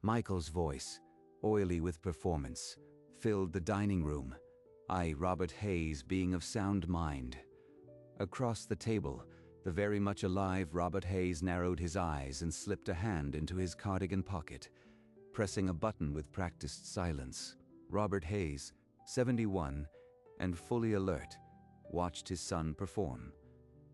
Michael's voice, oily with performance, filled the dining room. I, Robert Hayes, being of sound mind. Across the table, the very much alive Robert Hayes narrowed his eyes and slipped a hand into his cardigan pocket, pressing a button with practiced silence. Robert Hayes, 71, and fully alert, watched his son perform.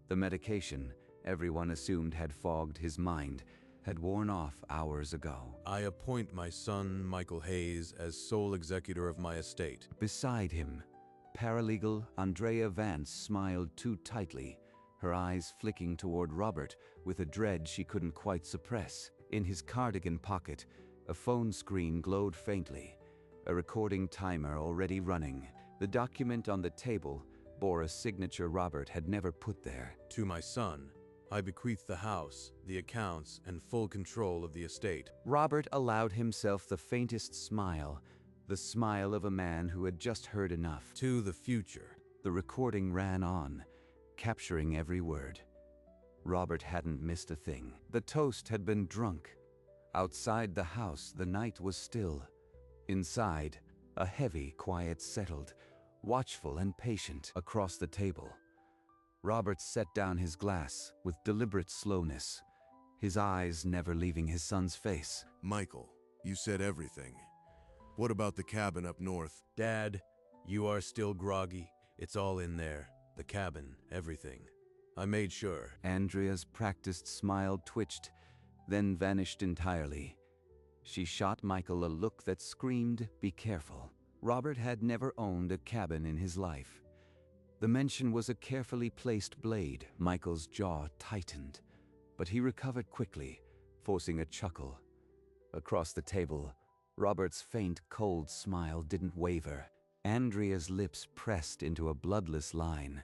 The medication, everyone assumed had fogged his mind, had worn off hours ago. I appoint my son, Michael Hayes, as sole executor of my estate. Beside him, paralegal Andrea Vance smiled too tightly, her eyes flicking toward Robert with a dread she couldn't quite suppress. In his cardigan pocket, a phone screen glowed faintly, a recording timer already running. The document on the table bore a signature Robert had never put there. To my son, I bequeath the house, the accounts, and full control of the estate. Robert allowed himself the faintest smile, the smile of a man who had just heard enough. To the future. The recording ran on, capturing every word. Robert hadn't missed a thing. The toast had been drunk. Outside the house, the night was still. Inside, a heavy quiet settled, watchful and patient. Across the table, Robert set down his glass with deliberate slowness, his eyes never leaving his son's face. Michael, you said everything. What about the cabin up north? Dad, you are still groggy. It's all in there. The cabin, everything. I made sure. Andrea's practiced smile twitched, then vanished entirely. She shot Michael a look that screamed, "Be careful." Robert had never owned a cabin in his life. The mention was a carefully placed blade. Michael's jaw tightened, but he recovered quickly, forcing a chuckle. Across the table, Robert's faint, cold smile didn't waver. Andrea's lips pressed into a bloodless line.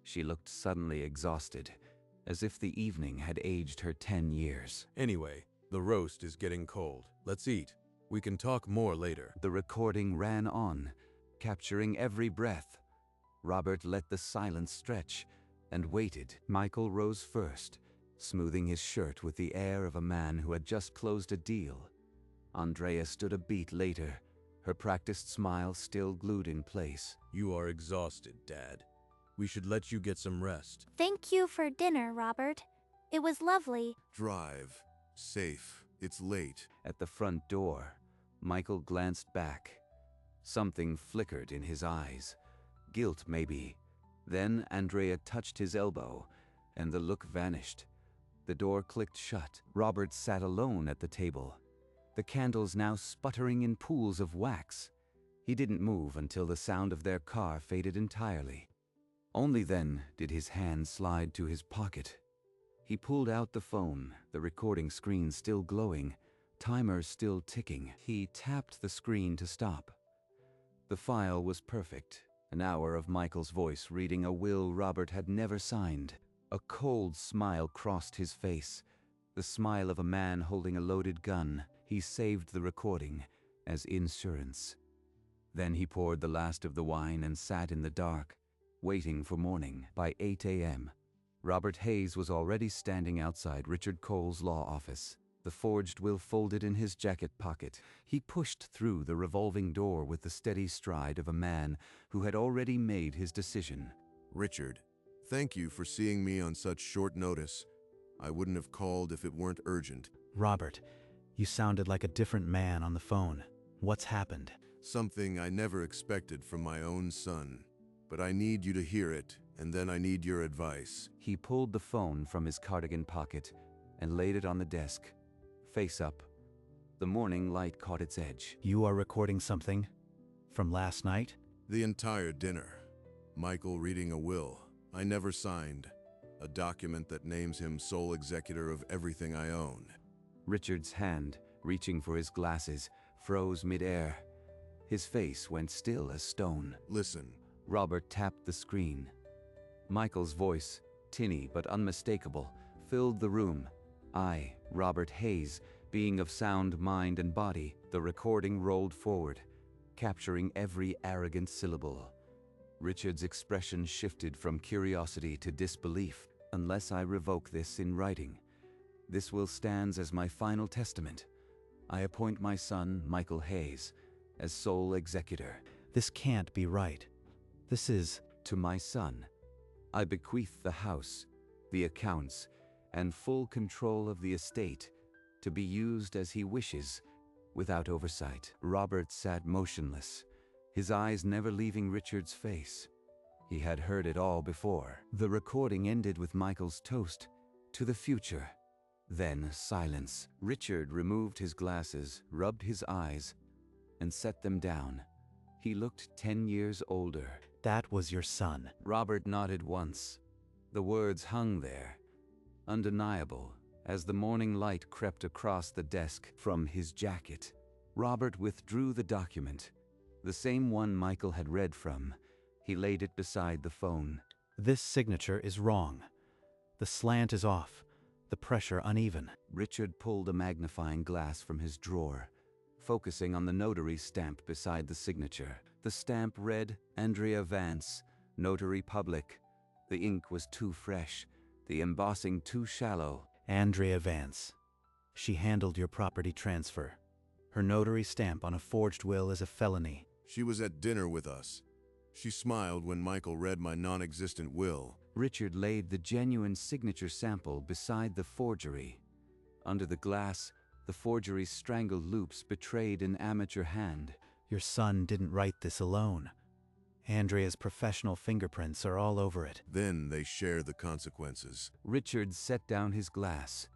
She looked suddenly exhausted, as if the evening had aged her 10 years. Anyway, the roast is getting cold. Let's eat. We can talk more later. The recording ran on, capturing every breath. Robert let the silence stretch and waited. Michael rose first, smoothing his shirt with the air of a man who had just closed a deal. Andrea stood a beat later, her practiced smile still glued in place. You are exhausted, Dad. We should let you get some rest. Thank you for dinner, Robert. It was lovely. Drive. Safe. It's late. At the front door, Michael glanced back. Something flickered in his eyes. Guilt, maybe. Then Andrea touched his elbow, and the look vanished. The door clicked shut. Robert sat alone at the table, the candles now sputtering in pools of wax. He didn't move until the sound of their car faded entirely. Only then did his hand slide to his pocket. He pulled out the phone, the recording screen still glowing, timer still ticking. He tapped the screen to stop. The file was perfect. An hour of Michael's voice reading a will Robert had never signed. A cold smile crossed his face, the smile of a man holding a loaded gun. He saved the recording as insurance. Then he poured the last of the wine and sat in the dark, waiting for morning. By 8 a.m., Robert Hayes was already standing outside Richard Cole's law office, the forged will folded in his jacket pocket. He pushed through the revolving door with the steady stride of a man who had already made his decision. Richard, thank you for seeing me on such short notice. I wouldn't have called if it weren't urgent. Robert, you sounded like a different man on the phone. What's happened? Something I never expected from my own son. But I need you to hear it, and then I need your advice. He pulled the phone from his cardigan pocket and laid it on the desk, face up. The morning light caught its edge. You are recording something? From last night? The entire dinner. Michael reading a will I never signed. A document that names him sole executor of everything I own. Richard's hand, reaching for his glasses, froze midair. His face went still as stone. Listen. Robert tapped the screen. Michael's voice, tinny but unmistakable, filled the room. I, Robert Hayes, being of sound mind and body. The recording rolled forward, capturing every arrogant syllable. Richard's expression shifted from curiosity to disbelief. Unless I revoke this in writing, this will stand as my final testament. I appoint my son, Michael Hayes, as sole executor. This can't be right. This is... To my son, I bequeath the house, the accounts, and full control of the estate to be used as he wishes, without oversight. Robert sat motionless, his eyes never leaving Richard's face. He had heard it all before. The recording ended with Michael's toast, "To the future." Then silence. Richard removed his glasses, rubbed his eyes, and set them down. He looked 10 years older. That was your son. Robert nodded once. The words hung there, undeniable, as the morning light crept across the desk from his jacket. Robert withdrew the document, the same one Michael had read from. He laid it beside the phone. This signature is wrong. The slant is off, the pressure uneven. Richard pulled a magnifying glass from his drawer, focusing on the notary stamp beside the signature. The stamp read, Andrea Vance, Notary Public. The ink was too fresh, the embossing too shallow. Andrea Vance. She handled your property transfer. Her notary stamp on a forged will is a felony. She was at dinner with us. She smiled when Michael read my non-existent will. Richard laid the genuine signature sample beside the forgery. Under the glass, the forgery's strangled loops betrayed an amateur hand. Your son didn't write this alone. Andrea's professional fingerprints are all over it. Then they share the consequences. Richard set down his glass.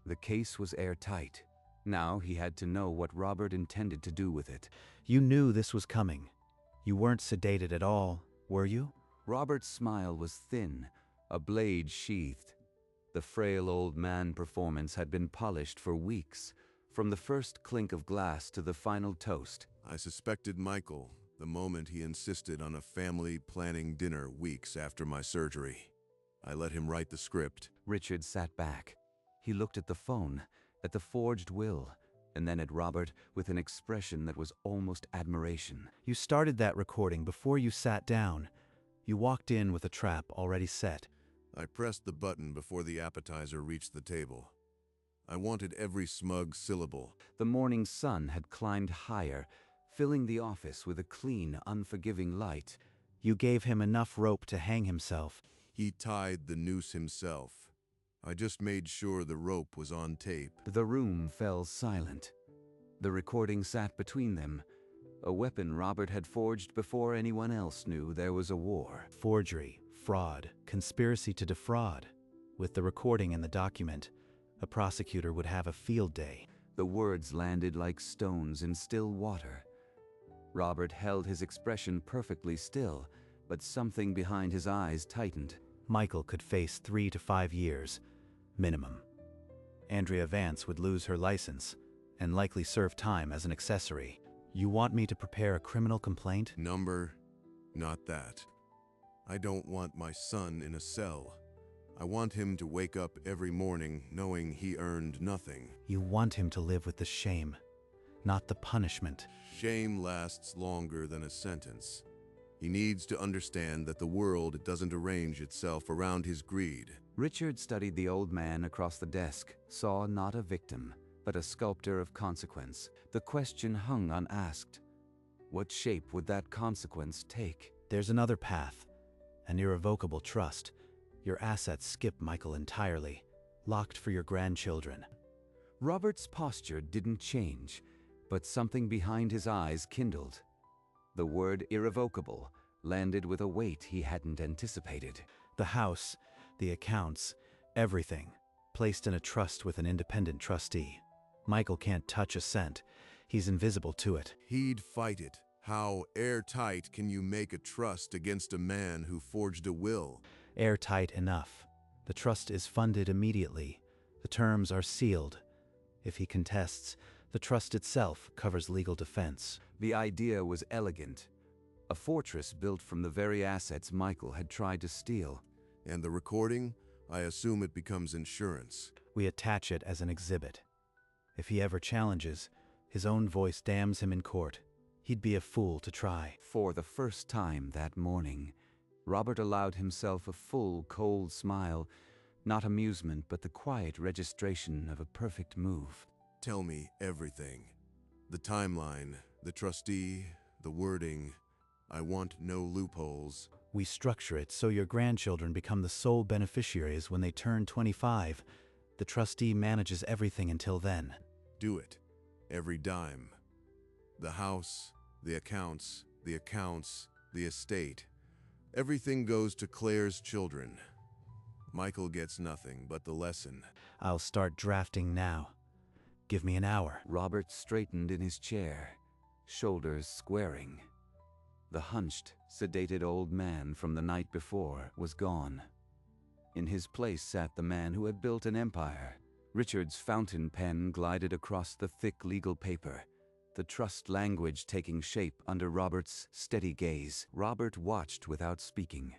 The case was airtight. Now he had to know what Robert intended to do with it. You knew this was coming. You weren't sedated at all, were you? Robert's smile was thin, a blade sheathed. The frail old man performance had been polished for weeks, from the first clink of glass to the final toast. I suspected Michael the moment he insisted on a family planning dinner weeks after my surgery. I let him write the script. Richard sat back. He looked at the phone, at the forged will, and then at Robert with an expression that was almost admiration. You started that recording before you sat down. You walked in with a trap already set. I pressed the button before the appetizer reached the table. I wanted every smug syllable. The morning sun had climbed higher, filling the office with a clean, unforgiving light. You gave him enough rope to hang himself. He tied the noose himself. I just made sure the rope was on tape. The room fell silent. The recording sat between them, a weapon Robert had forged before anyone else knew there was a war. Forgery, fraud, conspiracy to defraud. With the recording and the document, a prosecutor would have a field day. The words landed like stones in still water. Robert held his expression perfectly still, but something behind his eyes tightened. Michael could face 3 to 5 years, minimum. Andrea Vance would lose her license, and likely serve time as an accessory. You want me to prepare a criminal complaint? Number, not that. I don't want my son in a cell. I want him to wake up every morning knowing he earned nothing. You want him to live with the shame, not the punishment. Shame lasts longer than a sentence. He needs to understand that the world doesn't arrange itself around his greed. Richard studied the old man across the desk, saw not a victim, but a sculptor of consequence. The question hung unasked. What shape would that consequence take? There's another path, an irrevocable trust. Your assets skip Michael entirely, locked for your grandchildren. Robert's posture didn't change, but something behind his eyes kindled. The word irrevocable landed with a weight he hadn't anticipated. The house, the accounts, everything, placed in a trust with an independent trustee. Michael can't touch a cent. He's invisible to it. He'd fight it. How airtight can you make a trust against a man who forged a will? Airtight enough. The trust is funded immediately. The terms are sealed. If he contests, the trust itself covers legal defense. The idea was elegant. A fortress built from the very assets Michael had tried to steal. And the recording? I assume it becomes insurance. We attach it as an exhibit. If he ever challenges, his own voice damns him in court. He'd be a fool to try. For the first time that morning, Robert allowed himself a full, cold smile, not amusement but the quiet registration of a perfect move. Tell me everything. The timeline, the trustee, the wording. I want no loopholes. We structure it so your grandchildren become the sole beneficiaries when they turn 25. The trustee manages everything until then. Do it. Every dime. The house, the accounts, the estate. Everything goes to Claire's children. Michael gets nothing but the lesson. I'll start drafting now. Give me an hour. Robert straightened in his chair, shoulders squaring. The hunched, sedated old man from the night before was gone. In his place sat the man who had built an empire. Richard's fountain pen glided across the thick legal paper, the trust language taking shape under Robert's steady gaze. Robert watched without speaking.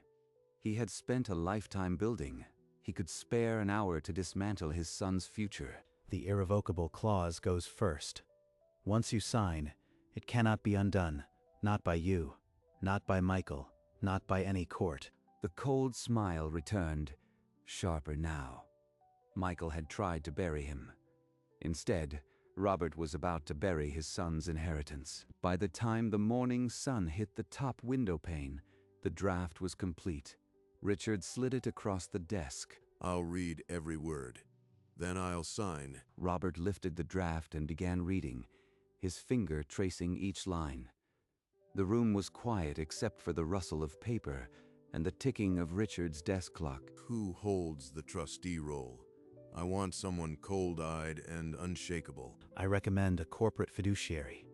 He had spent a lifetime building. He could spare an hour to dismantle his son's future. The irrevocable clause goes first. Once you sign, it cannot be undone. Not by you, not by Michael, not by any court. The cold smile returned, sharper now. Michael had tried to bury him. Instead, Robert was about to bury his son's inheritance. By the time the morning sun hit the top window pane, the draft was complete. Richard slid it across the desk. I'll read every word. Then I'll sign. Robert lifted the draft and began reading, his finger tracing each line. The room was quiet except for the rustle of paper and the ticking of Richard's desk clock. Who holds the trustee role? I want someone cold-eyed and unshakable. I recommend a corporate fiduciary.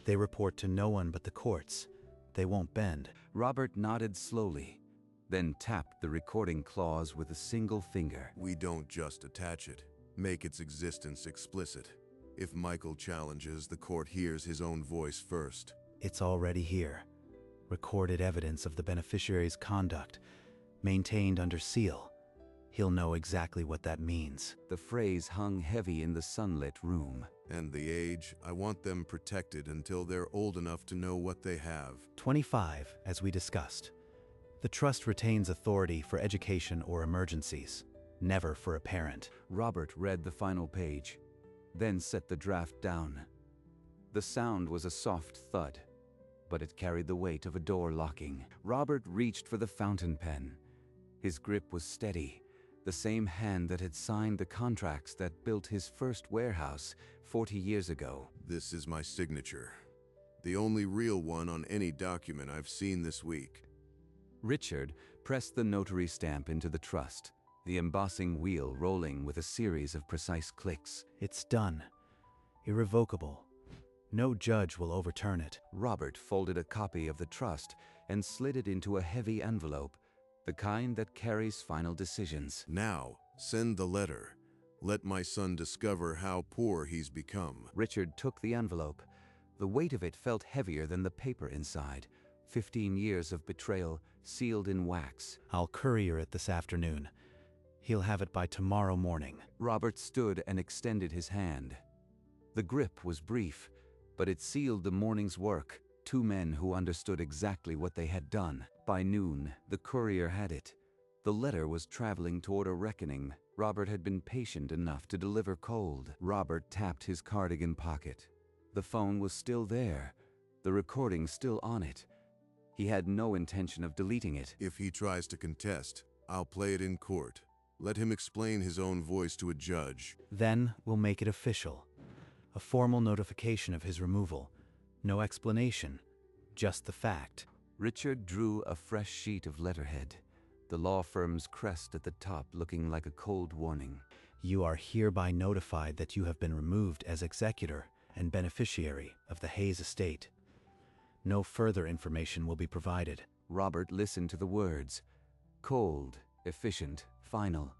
They report to no one but the courts. They won't bend. Robert nodded slowly, then tapped the recording clause with a single finger. We don't just attach it. Make its existence explicit. If Michael challenges, the court hears his own voice first. It's already here. Recorded evidence of the beneficiary's conduct, maintained under seal. He'll know exactly what that means. The phrase hung heavy in the sunlit room. And the age, I want them protected until they're old enough to know what they have. 25, as we discussed. The trust retains authority for education or emergencies, never for a parent. Robert read the final page, then set the draft down. The sound was a soft thud, but it carried the weight of a door locking. Robert reached for the fountain pen. His grip was steady, the same hand that had signed the contracts that built his first warehouse 40 years ago. This is my signature. The only real one on any document I've seen this week. Richard pressed the notary stamp into the trust, the embossing wheel rolling with a series of precise clicks. It's done. Irrevocable. No judge will overturn it. Robert folded a copy of the trust and slid it into a heavy envelope, the kind that carries final decisions. Now, send the letter. Let my son discover how poor he's become. Richard took the envelope. The weight of it felt heavier than the paper inside. 15 years of betrayal, sealed in wax. I'll courier it this afternoon. He'll have it by tomorrow morning. Robert stood and extended his hand. The grip was brief, but it sealed the morning's work. Two men who understood exactly what they had done. By noon, the courier had it. The letter was traveling toward a reckoning. Robert had been patient enough to deliver cold. Robert tapped his cardigan pocket. The phone was still there, the recording still on it. He had no intention of deleting it. If he tries to contest, I'll play it in court. Let him explain his own voice to a judge. Then we'll make it official. A formal notification of his removal. No explanation, just the fact. Richard drew a fresh sheet of letterhead, the law firm's crest at the top looking like a cold warning. You are hereby notified that you have been removed as executor and beneficiary of the Hayes estate. No further information will be provided. Robert listened to the words. Cold, efficient, final.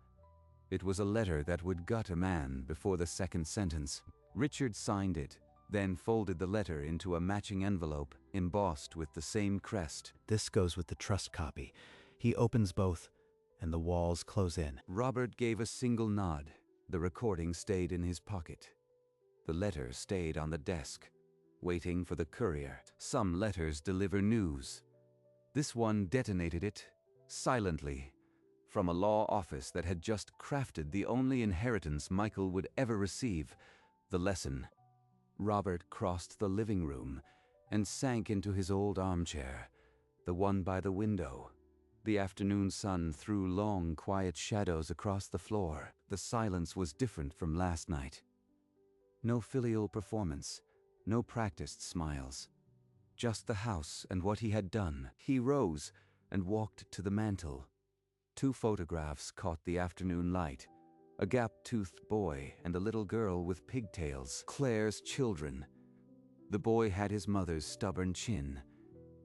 It was a letter that would gut a man before the second sentence. Richard signed it, then folded the letter into a matching envelope, embossed with the same crest. This goes with the trust copy. He opens both, and the walls close in. Robert gave a single nod. The recording stayed in his pocket. The letter stayed on the desk, waiting for the courier. Some letters deliver news. This one detonated it, silently, from a law office that had just crafted the only inheritance Michael would ever receive, The lesson. Robert crossed the living room and sank into his old armchair, the one by the window. The afternoon sun threw long, quiet shadows across the floor. The silence was different from last night. No filial performance, no practiced smiles. Just the house and what he had done. He rose and walked to the mantel. 2 photographs caught the afternoon light. A gap-toothed boy and a little girl with pigtails, Claire's children. The boy had his mother's stubborn chin.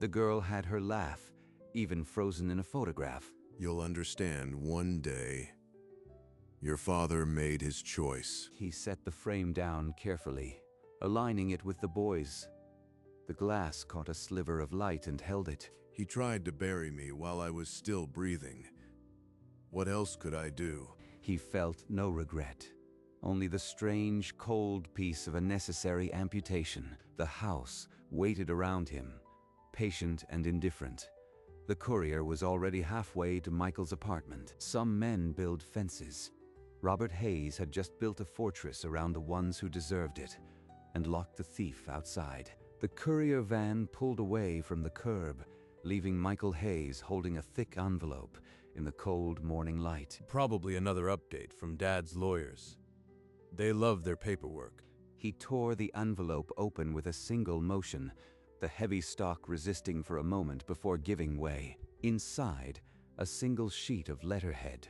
The girl had her laugh, even frozen in a photograph. You'll understand one day. Your father made his choice. He set the frame down carefully, aligning it with the boy's. The glass caught a sliver of light and held it. He tried to bury me while I was still breathing. What else could I do? He felt no regret, only the strange, cold peace of a necessary amputation. The house waited around him, patient and indifferent. The courier was already halfway to Michael's apartment. Some men build fences. Robert Hayes had just built a fortress around the ones who deserved it, and locked the thief outside. The courier van pulled away from the curb, leaving Michael Hayes holding a thick envelope in the cold morning light. Probably another update from Dad's lawyers. They love their paperwork. He tore the envelope open with a single motion, the heavy stock resisting for a moment before giving way. Inside, a single sheet of letterhead.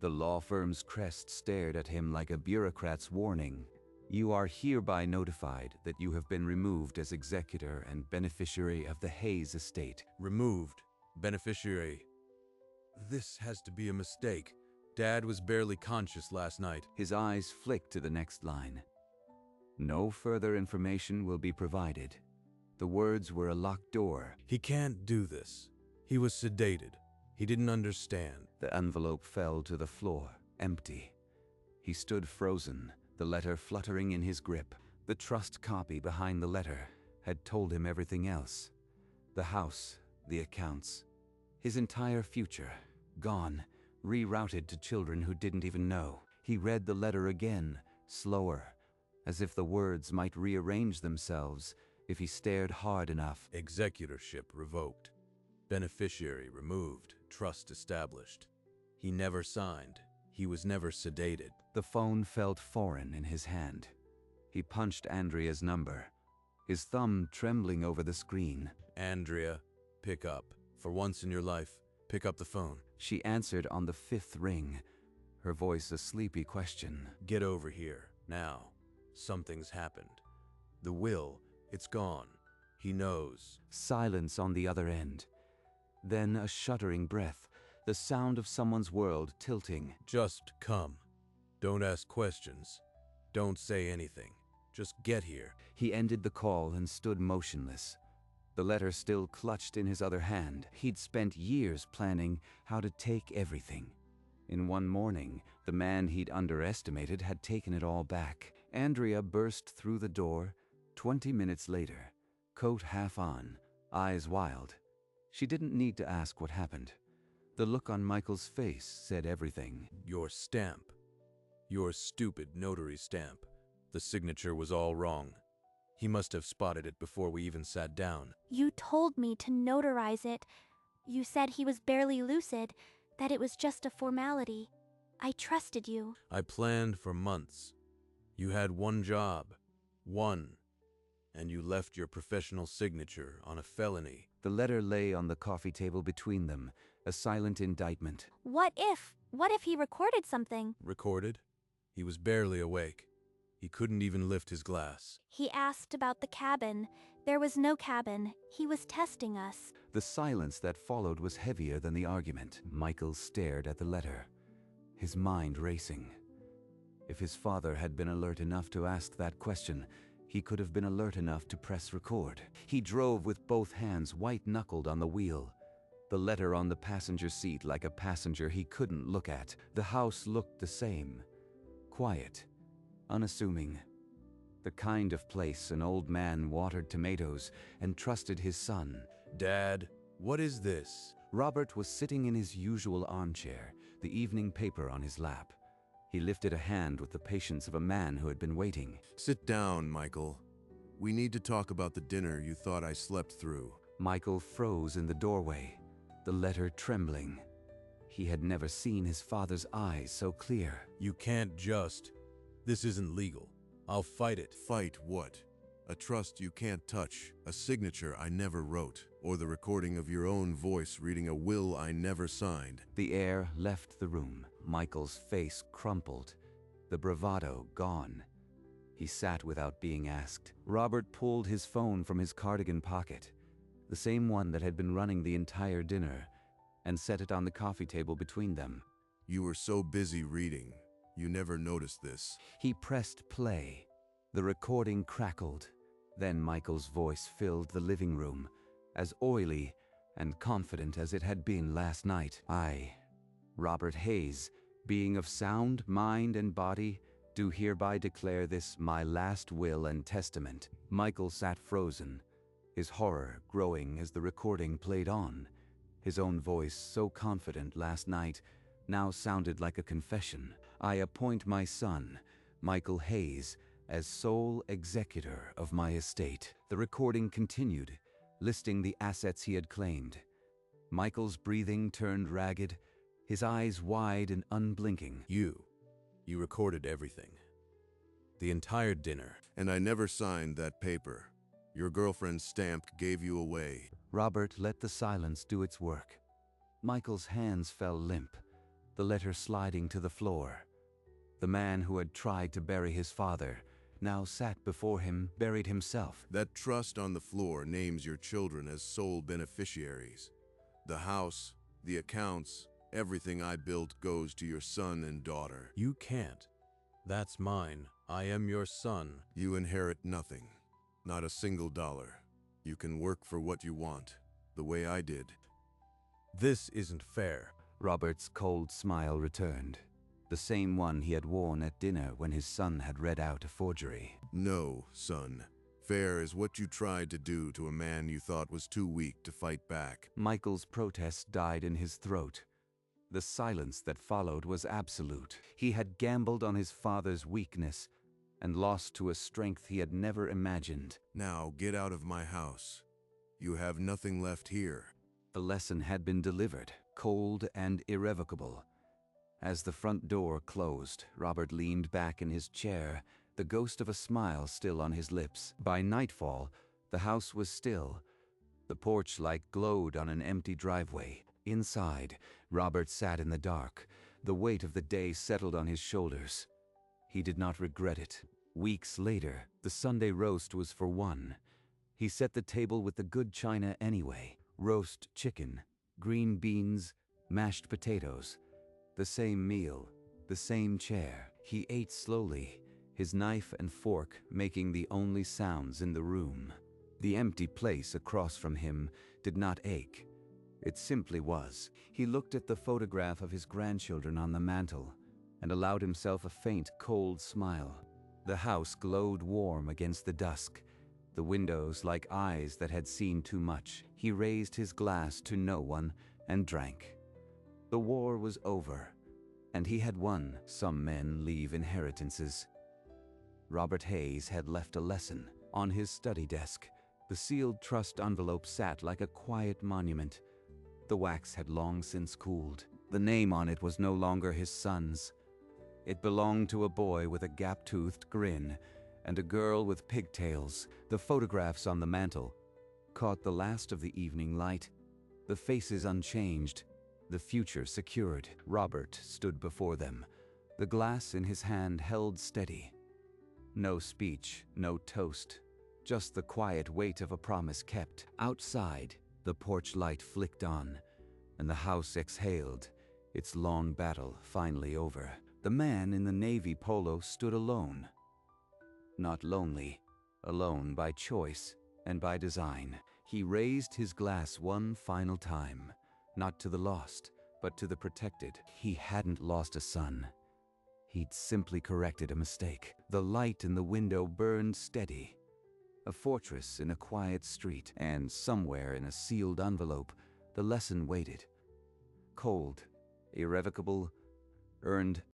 The law firm's crest stared at him like a bureaucrat's warning. You are hereby notified that you have been removed as executor and beneficiary of the Hayes estate. Removed. Beneficiary. This has to be a mistake. Dad was barely conscious last night. His eyes flicked to the next line. No further information will be provided. The words were a locked door. He can't do this. He was sedated. He didn't understand. The envelope fell to the floor, empty. He stood frozen, the letter fluttering in his grip. The trust copy behind the letter had told him everything else. The house, the accounts, his entire future, gone, rerouted to children who didn't even know. He read the letter again, slower, as if the words might rearrange themselves if he stared hard enough. Executorship revoked. Beneficiary removed. Trust established. He never signed. He was never sedated. The phone felt foreign in his hand. He punched Andrea's number, his thumb trembling over the screen. Andrea, pick up. For once in your life, pick up the phone. She answered on the 5th ring, her voice a sleepy question. Get over here, now. Something's happened. The will, it's gone. He knows. Silence on the other end. Then a shuddering breath, the sound of someone's world tilting. Just come. Don't ask questions. Don't say anything. Just get here. He ended the call and stood motionless. The letter still clutched in his other hand. He'd spent years planning how to take everything. In one morning, the man he'd underestimated had taken it all back. Andrea burst through the door 20 minutes later, coat half on, eyes wild. She didn't need to ask what happened. The look on Michael's face said everything. Your stamp. Your stupid notary stamp. The signature was all wrong. He must have spotted it before we even sat down. You told me to notarize it. You said he was barely lucid, that it was just a formality. I trusted you. I planned for months. You had one job. One. And you left your professional signature on a felony. The letter lay on the coffee table between them, a silent indictment. What if he recorded something? Recorded? He was barely awake. He couldn't even lift his glass. He asked about the cabin. There was no cabin. He was testing us. The silence that followed was heavier than the argument. Michael stared at the letter, his mind racing. If his father had been alert enough to ask that question, he could have been alert enough to press record. He drove with both hands white-knuckled on the wheel, the letter on the passenger seat like a passenger he couldn't look at. The house looked the same, quiet, unassuming. The kind of place an old man watered tomatoes and trusted his son. Dad, what is this? Robert was sitting in his usual armchair, the evening paper on his lap. He lifted a hand with the patience of a man who had been waiting. Sit down, Michael. We need to talk about the dinner you thought I slept through. Michael froze in the doorway, the letter trembling. He had never seen his father's eyes so clear. You can't just. This isn't legal. I'll fight it. Fight what? A trust you can't touch, a signature I never wrote, or the recording of your own voice reading a will I never signed. The air left the room. Michael's face crumpled, the bravado gone. He sat without being asked. Robert pulled his phone from his cardigan pocket, the same one that had been running the entire dinner, and set it on the coffee table between them. You were so busy reading, you never noticed this. He pressed play. The recording crackled. Then Michael's voice filled the living room, as oily and confident as it had been last night. I, Robert Hayes, being of sound mind and body, do hereby declare this my last will and testament. Michael sat frozen, his horror growing as the recording played on. His own voice, so confident last night, now sounded like a confession. I appoint my son, Michael Hayes, as sole executor of my estate. The recording continued, listing the assets he had claimed. Michael's breathing turned ragged, his eyes wide and unblinking. You recorded everything. The entire dinner. And I never signed that paper. Your girlfriend's stamp gave you away. Robert let the silence do its work. Michael's hands fell limp, the letter sliding to the floor. The man who had tried to bury his father now sat before him, buried himself. That trust on the floor names your children as sole beneficiaries. The house, the accounts, everything I built goes to your son and daughter. You can't. That's mine. I am your son. You inherit nothing. Not a single dollar. You can work for what you want, the way I did. This isn't fair. Robert's cold smile returned, the same one he had worn at dinner when his son had read out a forgery. No, son. Fair is what you tried to do to a man you thought was too weak to fight back. Michael's protest died in his throat. The silence that followed was absolute. He had gambled on his father's weakness and lost to a strength he had never imagined. Now get out of my house. You have nothing left here. The lesson had been delivered, cold and irrevocable. As the front door closed, Robert leaned back in his chair, the ghost of a smile still on his lips. By nightfall, the house was still. The porch light glowed on an empty driveway. Inside, Robert sat in the dark. The weight of the day settled on his shoulders. He did not regret it. Weeks later, the Sunday roast was for one. He set the table with the good china anyway. Roast chicken, green beans, mashed potatoes. The same meal, the same chair. He ate slowly, his knife and fork making the only sounds in the room. The empty place across from him did not ache. It simply was. He looked at the photograph of his grandchildren on the mantel and allowed himself a faint, cold smile. The house glowed warm against the dusk, the windows like eyes that had seen too much. He raised his glass to no one and drank. The war was over, and he had won. Some men leave inheritances. Robert Hayes had left a lesson. On his study desk, the sealed trust envelope sat like a quiet monument. The wax had long since cooled. The name on it was no longer his son's. It belonged to a boy with a gap-toothed grin and a girl with pigtails. The photographs on the mantel caught the last of the evening light, the faces unchanged, the future secured. Robert stood before them, the glass in his hand held steady. No speech, no toast, just the quiet weight of a promise kept. Outside, the porch light flicked on, and the house exhaled, its long battle finally over. The man in the navy polo stood alone. Not lonely, alone by choice and by design. He raised his glass one final time, not to the lost, but to the protected. He hadn't lost a son. He'd simply corrected a mistake. The light in the window burned steady. A fortress in a quiet street, and somewhere in a sealed envelope, the lesson waited. Cold, irrevocable, earned